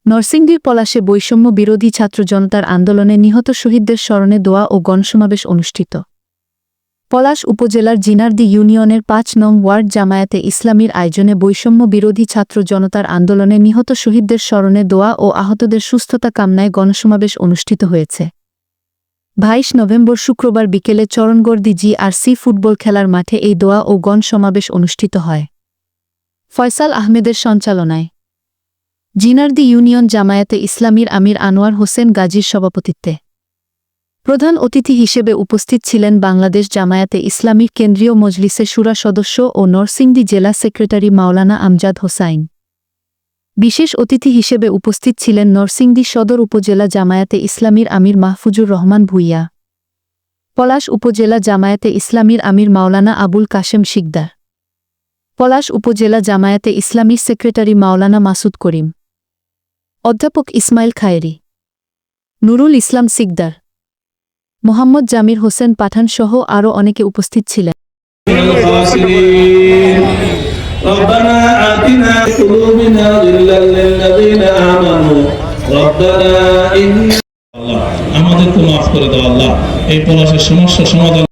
নরসিংদীর পলাশে বৈষম্য বিরোধী ছাত্র জনতার আন্দোলনে নিহত শহীদদের স্মরণে দোয়া ও গণসমাবেশ অনুষ্ঠিত। পলাশ উপজেলার জিনারদি ইউনিয়নের ৫ নং ওয়ার্ড জামায়াতে ইসলামীর আয়োজনে বৈষম্য বিরোধী ছাত্র জনতার আন্দোলনে নিহত শহীদদের স্মরণে দোয়া ও আহতদের সুস্থতা কামনায় গণসমাবেশ অনুষ্ঠিত হয়েছে। ২২ নভেম্বর শুক্রবার বিকেলে চরণগর্দি জিআরসি ফুটবল খেলার মাঠে এই দোয়া ও গণসমাবেশ অনুষ্ঠিত হয়। ফয়সাল আহমেদের সঞ্চালনায় জিনারদি ইউনিয়ন জামায়াতে ইসলামীর আমির আনোয়ার হোসেন গাজীর সভাপতিত্বে প্রধান অতিথি হিসেবে উপস্থিত ছিলেন বাংলাদেশ জামায়াতে ইসলামীর কেন্দ্রীয় মজলিসে শুরা সদস্য ও নরসিংদী জেলা সেক্রেটারি মাওলানা আমজাদ হোসাইন। বিশেষ অতিথি হিসেবে উপস্থিত ছিলেন নরসিংদী সদর উপজেলা জামায়াতে ইসলামীর আমির মাহফুজুর রহমান ভূঁইয়া, পলাশ উপজেলা জামায়াতে ইসলামীর আমির মাওলানা আবুল কাশেম শিকদার, পলাশ উপজেলা জামায়াতে ইসলামীর সেক্রেটারি মাওলানা মাসুদ করিম, অধ্যাপক ইসমাইল খায়েরি, নুরুল ইসলাম সিকদার, মোহাম্মদ জামির হোসেন পাঠান সহ আরও অনেকে উপস্থিত ছিলেন। আমাদেরকে মাফ করে দাও আল্লাহ, এই পলাশের সমস্যা সমাধান।